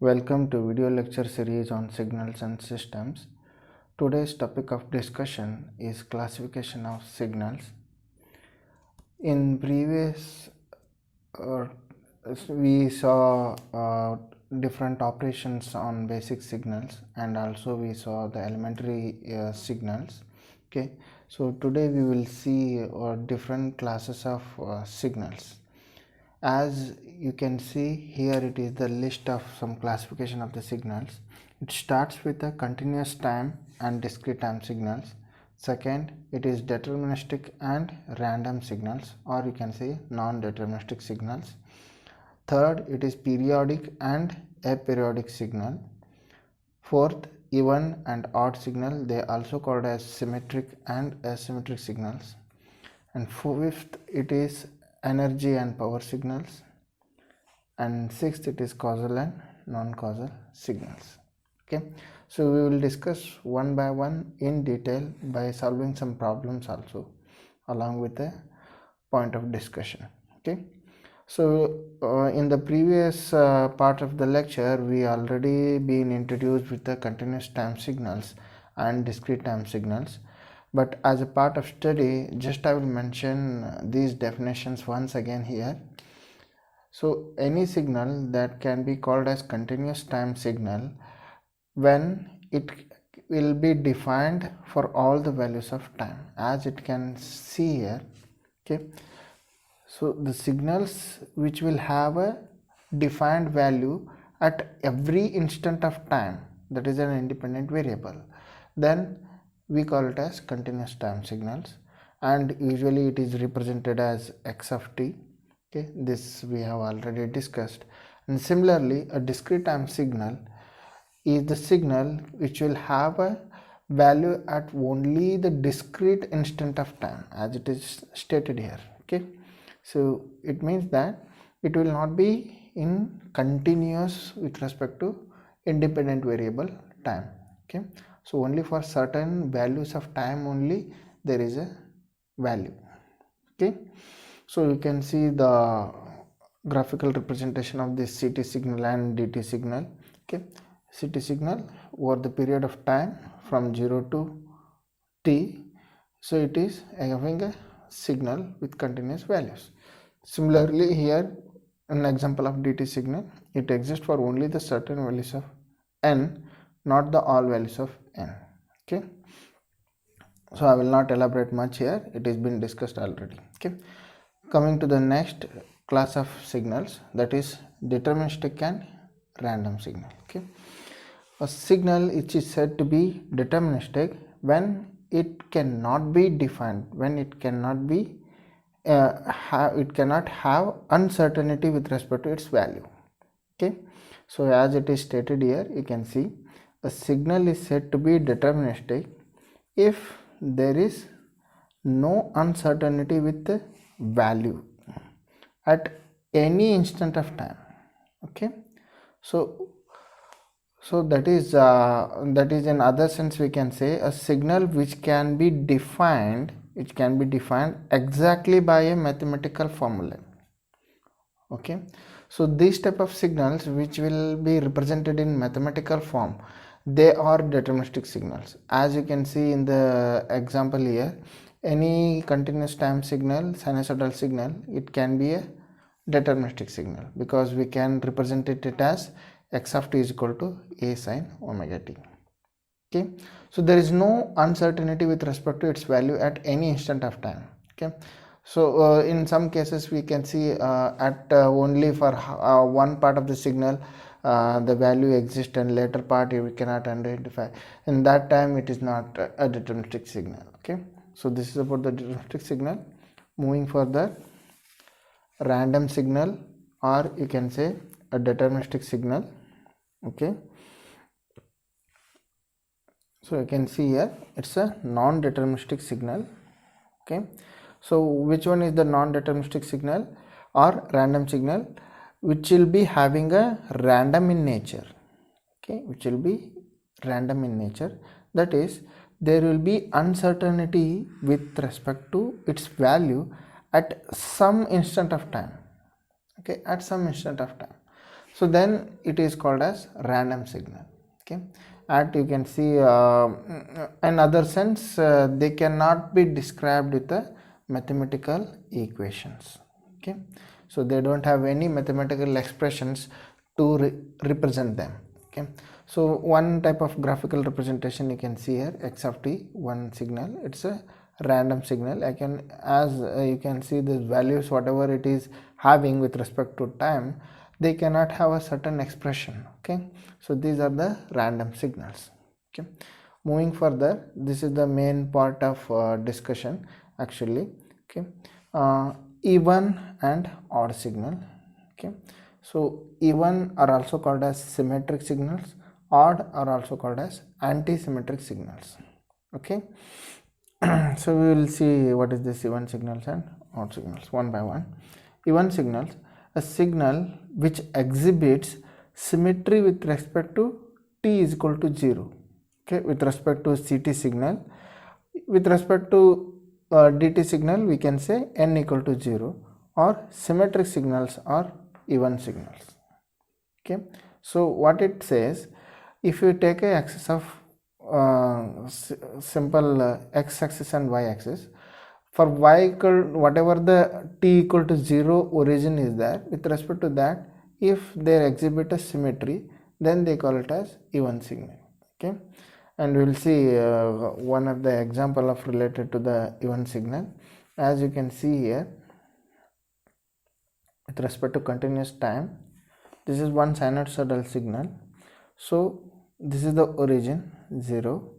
Welcome to video lecture series on signals and systems. Today's topic of discussion is classification of signals. In previous we saw different operations on basic signals, and also we saw the elementary signals. Okay, so today we will see different classes of signals. As you can see here, it is the list of some classification of the signals. It starts with the continuous time and discrete time signals. Second, it is deterministic and random signals, or you can say non-deterministic signals. Third, it is periodic and aperiodic signal. Fourth, even and odd signal, they also called as symmetric and asymmetric signals. And fifth, it is energy and power signals. And sixth, it is causal and non-causal signals. Okay, so we will discuss one by one in detail by solving some problems also along with a point of discussion. Okay, so in the previous part of the lecture, we already been introduced with the continuous time signals and discrete time signals. But as a part of study, just I will mention these definitions once again here. So any signal that can be called as continuous time signal when it will be defined for all the values of time, as it can see here. Okay, so the signals which will have a defined value at every instant of time, that is an independent variable, then we call it as continuous time signals, and usually it is represented as x of t. Okay, this we have already discussed. And similarly, a discrete time signal is the signal which will have a value at only the discrete instant of time, as it is stated here. Okay, so it means that it will not be in continuous with respect to independent variable time. Okay, so only for certain values of time only there is a value. Okay, so you can see the graphical representation of this CT signal and DT signal. Okay, CT signal over the period of time from 0 to t, so it is having a signal with continuous values. Similarly, here an example of DT signal, it exists for only the certain values of n, not the all values of n. Okay, so I will not elaborate much here, it has been discussed already. Okay, coming to the next class of signals, that is deterministic and random signal. Okay, a signal which is said to be deterministic when it cannot be defined, when it cannot be it cannot have uncertainty with respect to its value. Okay, so as it is stated here, you can see a signal is said to be deterministic if there is no uncertainty with the value at any instant of time. Okay, so that is in other sense we can say a signal which can be defined exactly by a mathematical formula. Okay, so these type of signals which will be represented in mathematical form, they are deterministic signals. As you can see in the example here, any continuous time signal, sinusoidal signal, it can be a deterministic signal because we can represent it as x of t is equal to a sin omega t. Okay, so there is no uncertainty with respect to its value at any instant of time. Okay, so in some cases we can see at only for one part of the signal the value exists and later part we cannot identify. In that time it is not a deterministic signal. Okay, so this is about the deterministic signal. Moving further, random signal, or you can say a deterministic signal. Okay, so you can see here it's a non-deterministic signal. Okay, so which one is the non-deterministic signal or random signal? Which will be having a random in nature. Okay, which will be random in nature, that is there will be uncertainty with respect to its value at some instant of time. Okay, at some instant of time. So then it is called as random signal. Okay, and you can see in other sense they cannot be described with the mathematical equations. Okay, so they don't have any mathematical expressions to represent them. Okay, so one type of graphical representation you can see here, x of t, one signal, it's a random signal. I can, as you can see, the values whatever it is having with respect to time, they cannot have a certain expression. Okay, so these are the random signals. Okay, moving further, this is the main part of discussion actually. Okay, even and odd signal. Okay, so even are also called as symmetric signals, odd are also called as anti-symmetric signals. Okay, so we will see what is this even signals and odd signals one by one. Even signals, a signal which exhibits symmetry with respect to t is equal to 0. Okay, with respect to CT signal, with respect to DT signal we can say n equal to 0, or symmetric signals or even signals. Okay, so what it says, if you take a axis of simple x axis and y axis, for y equal whatever the t equal to 0 origin is there, with respect to that, if they exhibit a symmetry, then they call it as even signal. Okay, and we will see one of the example of related to the even signal. As you can see here, with respect to continuous time, this is one sinusoidal signal. So this is the origin 0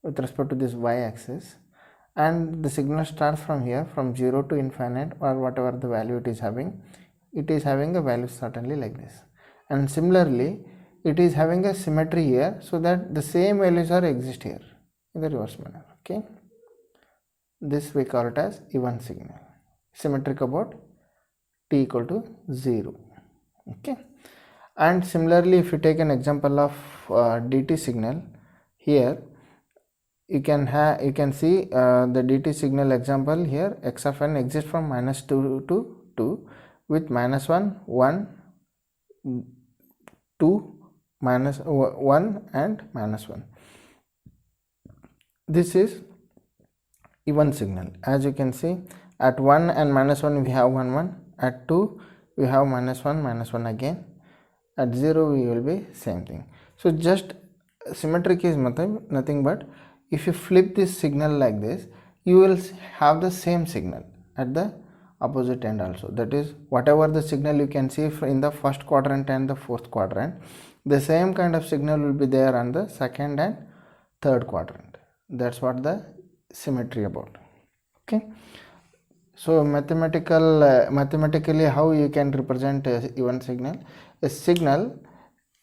with respect to this y axis, and the signal starts from here, from 0 to infinite or whatever the value it is having. It is having a value certainly like this, and similarly it is having a symmetry here, so that the same values are exist here in the reverse manner. Okay, this we call it as even signal, symmetric about t equal to 0. Okay, and similarly if you take an example of DT signal, here you can see the DT signal example here, x of n exists from -2 to 2 with -1, 1, 2, -1 and -1. This is even signal. As you can see, at 1 and -1 we have 1 1, at 2 we have -1 -1 again, at 0 we will be same thing. So just symmetric is nothing but if you flip this signal like this, you will have the same signal at the opposite end also. That is, whatever the signal you can see in the first quadrant and the fourth quadrant, the same kind of signal will be there on the second and third quadrant. That's what the symmetry about. Okay, so mathematically how you can represent a even signal? A signal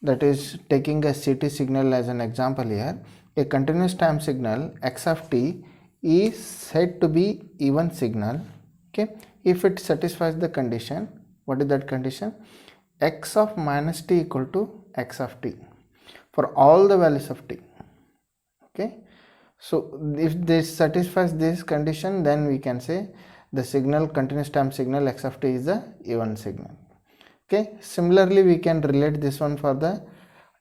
that is taking a CT signal as an example here, a continuous time signal x of t is said to be even signal. Okay, if it satisfies the condition. What is that condition? X of minus t equal to x of t for all the values of t. Okay, so if this satisfies this condition, then we can say the signal, continuous time signal x of t is the even signal. Okay, similarly we can relate this one for the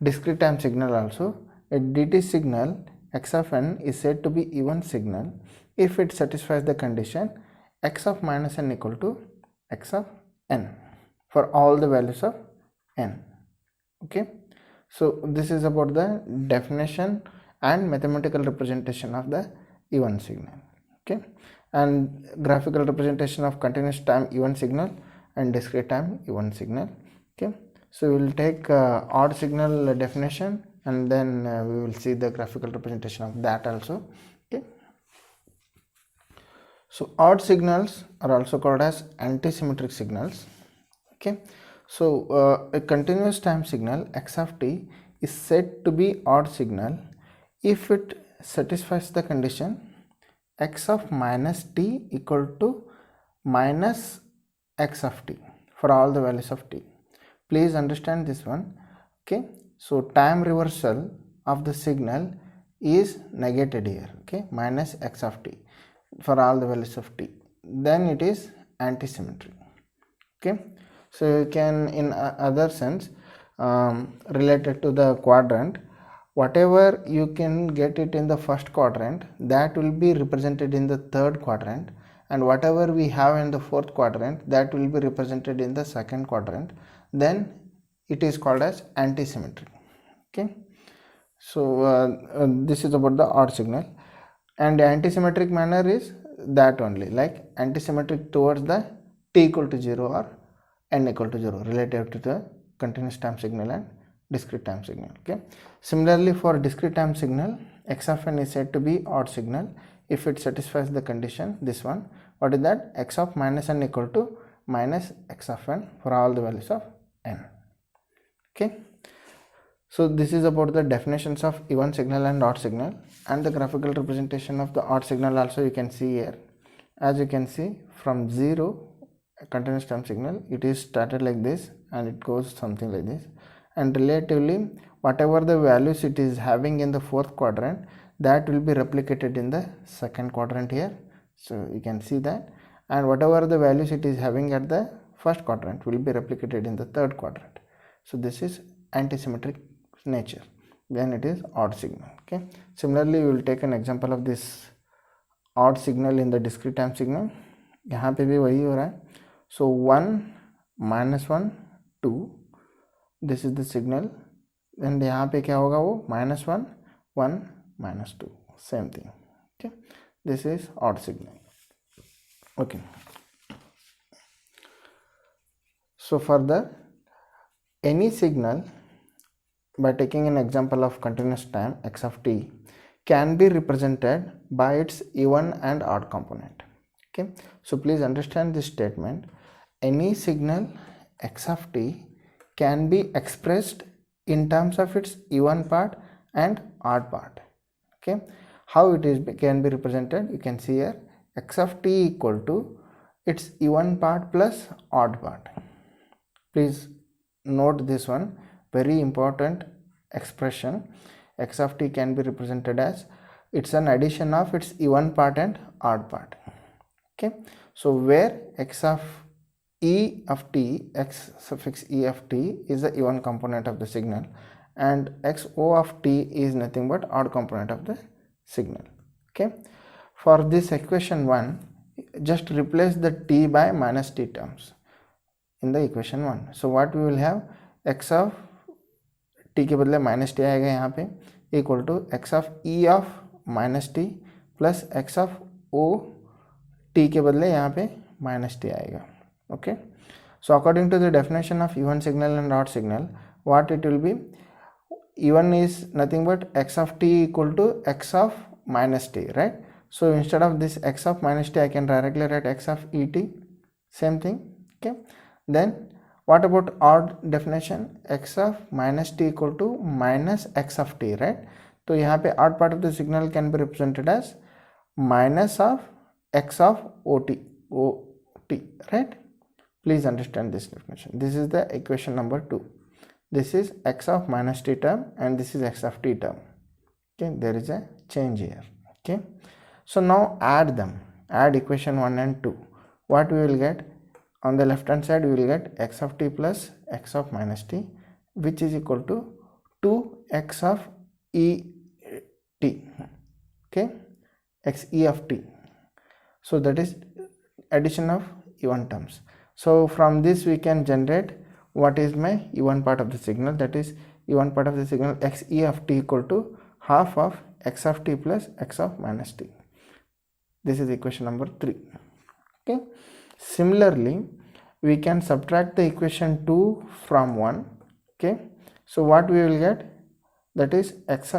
discrete time signal also. A DT signal x of n is said to be even signal if it satisfies the condition x of minus n equal to x of n for all the values of n. Okay, so this is about the definition and mathematical representation of the even signal. Okay, and graphical representation of continuous time even signal and discrete time even signal. Okay, so we will take odd signal definition, and then we will see the graphical representation of that also. Okay, so odd signals are also called as anti-symmetric signals. Okay, so a continuous time signal x of t is said to be odd signal if it satisfies the condition x of minus t equal to minus x of t for all the values of t. Please understand this one. Okay, so time reversal of the signal is negated here. Okay, minus x of t for all the values of t, then it is anti-symmetry. Okay, so you can in other sense related to the quadrant, whatever you can get it in the first quadrant, that will be represented in the third quadrant, and whatever we have in the fourth quadrant, that will be represented in the second quadrant. Then it is called as antisymmetric. Okay, so this is about the odd signal, and the antisymmetric manner is that only, like antisymmetric towards the t equal to 0 or n equal to 0 relative to the continuous time signal and discrete time signal. Okay, similarly for discrete time signal, x of n is said to be odd signal if it satisfies the condition, this one. What is that? X of minus n equal to minus x of n for all the values of n. Okay, so this is about the definitions of even signal and odd signal, and the graphical representation of the odd signal also you can see here. As you can see, from 0 continuous time signal, it is started like this and it goes something like this, and relatively whatever the values it is having in the fourth quadrant, that will be replicated in the second quadrant here. So you can see that, and whatever the values it is having at the first quadrant will be replicated in the third quadrant. So this is antisymmetric nature, then it is odd signal. Okay, similarly we will take an example of this odd signal in the discrete time signal. यहाँ पे भी वही हो रहा है. So 1 minus 1 2, this is the signal, and यहाँ पे क्या होगा वो minus 1 1 minus 2, same thing. Okay, this is odd signal. Okay, so further, any signal, by taking an example of continuous time x of t, can be represented by its even and odd component. Okay, so please understand this statement. Any signal x of t can be expressed in terms of its even part and odd part. Okay, how it is can be represented, you can see here, x of t equal to its even part plus odd part. Please note this one, very important expression. X of t can be represented as it's an addition of its even part and odd part. Okay, so where x of e of t, x suffix e of t is the even component of the signal, and x o of t is nothing but odd component of the signal. Okay, for this equation 1, just replace the t by minus t terms in the equation 1. So what we will have, x of t के बदले minus t आएगा यहाँ पे, equal to x of e of minus t plus x of o t के बदले यहाँ पे minus t आएगा. Okay, so according to the definition of even signal and odd signal, what it will be, even is nothing but x of t equal to x of minus t, right? So instead of this x of minus t, I can directly write x of et, same thing. Okay, then what about odd definition, x of minus t equal to minus x of t, right? तो यहाँ पे odd part of the signal can be represented as minus of x of ot, right? Please understand this definition. This is the equation number 2. This is x of minus t term and this is x of t term. Okay, there is a change here. Okay, so now add them, add equation 1 and 2. What we will get, on the left hand side we will get x of t plus x of minus t, which is equal to 2x of e t. Okay, x e of t. So that is addition of even terms. So from this we can generate what is my even part of the signal, that is even part of the signal x e of t equal to half of x of t plus x of minus t. This is equation number 3. Okay, similarly we can subtract the equation 2 from 1. Okay, so what we will get, that is x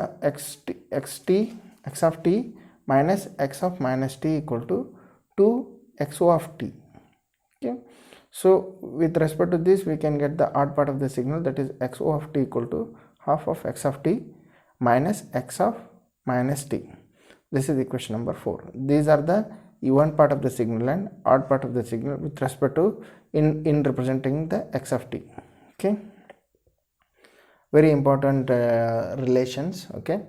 of t minus x of minus t equal to 2xo of t. Okay, so with respect to this we can get the odd part of the signal, that is xo of t equal to half of x of t minus x of minus t. This is equation number 4. These are the even part of the signal and odd part of the signal with respect to in representing the x of t. Okay, very important relations. Okay,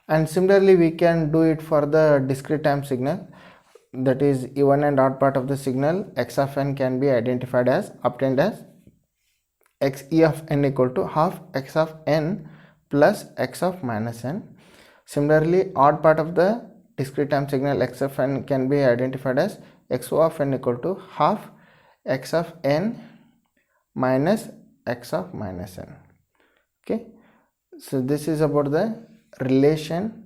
and similarly we can do it for the discrete time signal, that is even and odd part of the signal x of n can be identified as, obtained as x e of n equal to half x of n plus x of minus n. Similarly, odd part of the discrete time signal x of n can be identified as xo of n equal to half x of n minus x of minus n. Okay, so this is about the relation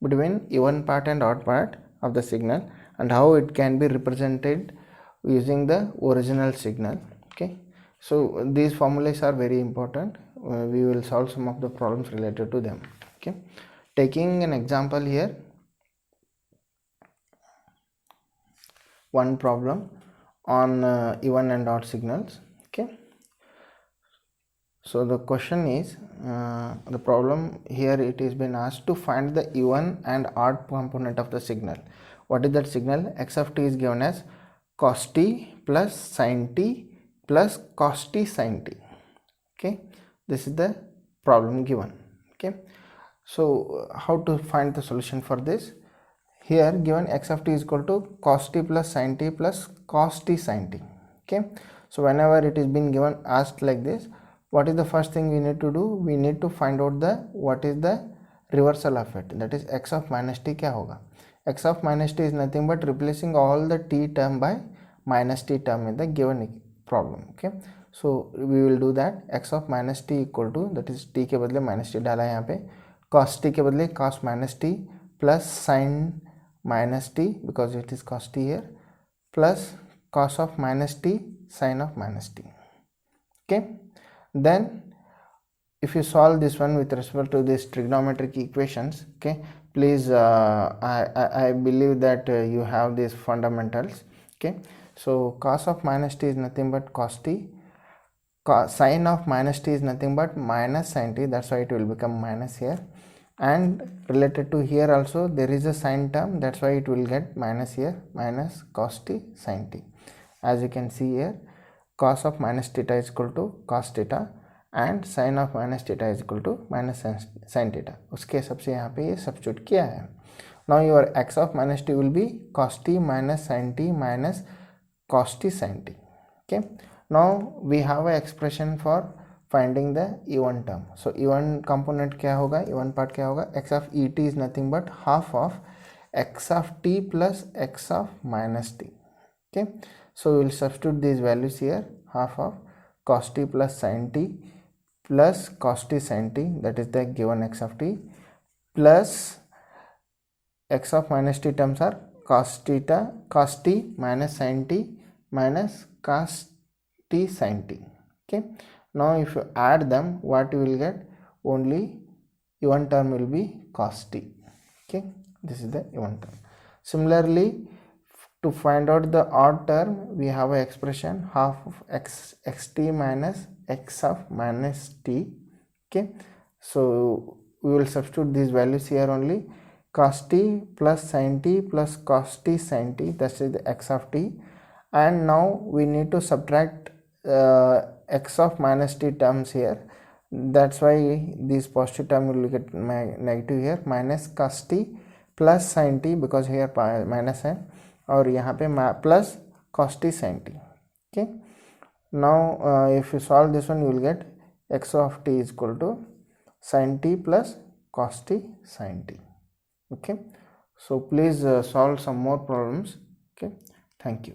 between even part and odd part of the signal and how it can be represented using the original signal. Okay, so these formulas are very important. We will solve some of the problems related to them. Okay, taking an example here, one problem on even and odd signals. Okay, so the question is, the problem here, it is been asked to find the even and odd component of the signal. What is that signal? X of t is given as cos t plus sin t plus cos t sin t. Okay, this is the problem given. Okay, so how to find the solution for this? Here given x of t is equal to cos t plus sin t plus cos t sin t. Okay, so whenever it is being given asked like this, what is the first thing we need to do? We need to find out the what is the reversal of it, that is x of minus t क्या होगा? X of minus t is nothing but replacing all the t term by minus t term in the given problem. Okay, so we will do that. X of minus t equal to, that is t के बदले minus t डाला है यहाँ पे, cos t के बदले cos minus t plus sin minus t because it is cos t here plus cos of minus t sin of minus t. Okay, then if you solve this one with respect to this trigonometric equations, okay, please I believe that you have these fundamentals. Okay, so cos of minus t is nothing but cos t, sin of minus t is nothing but minus sin t, that's why it will become minus here, and related to here also there is a sin term, that's why it will get minus here, minus cos t sin t. As you can see here, cos of minus theta is equal to cos theta and sin of minus theta is equal to minus sin theta. उसके हिसाब से यहाँ पे ये substitute किया है. Now your x of minus t will be cos t minus sin t minus cos t sin t. Okay, now we have a expression for finding the even term. So even component क्या होगा, even part क्या होगा? x of et is nothing but half of x of t plus x of minus t. Okay, so we will substitute these values here, half of cos t plus sin t plus cos t sin t, that is the given x of t, plus x of minus t terms are cos t minus sin t minus cos t sin t. Okay, now if you add them, what you will get? Only even term will be cos t. Okay, this is the even term. Similarly, to find out the odd term, we have an expression half of xt minus x of minus t. Okay, so we will substitute these values here only, cos t plus sin t plus cos t sin t, that is the x of t, and now we need to subtract x of minus t terms here, that's why this positive term will get negative here, minus cos t plus sin t because here minus है और यहाँ पे plus cos t sin t. Okay, now if you solve this one, you will get x of t is equal to sin t plus cos t sin t. Okay, so please solve some more problems. Okay, thank you.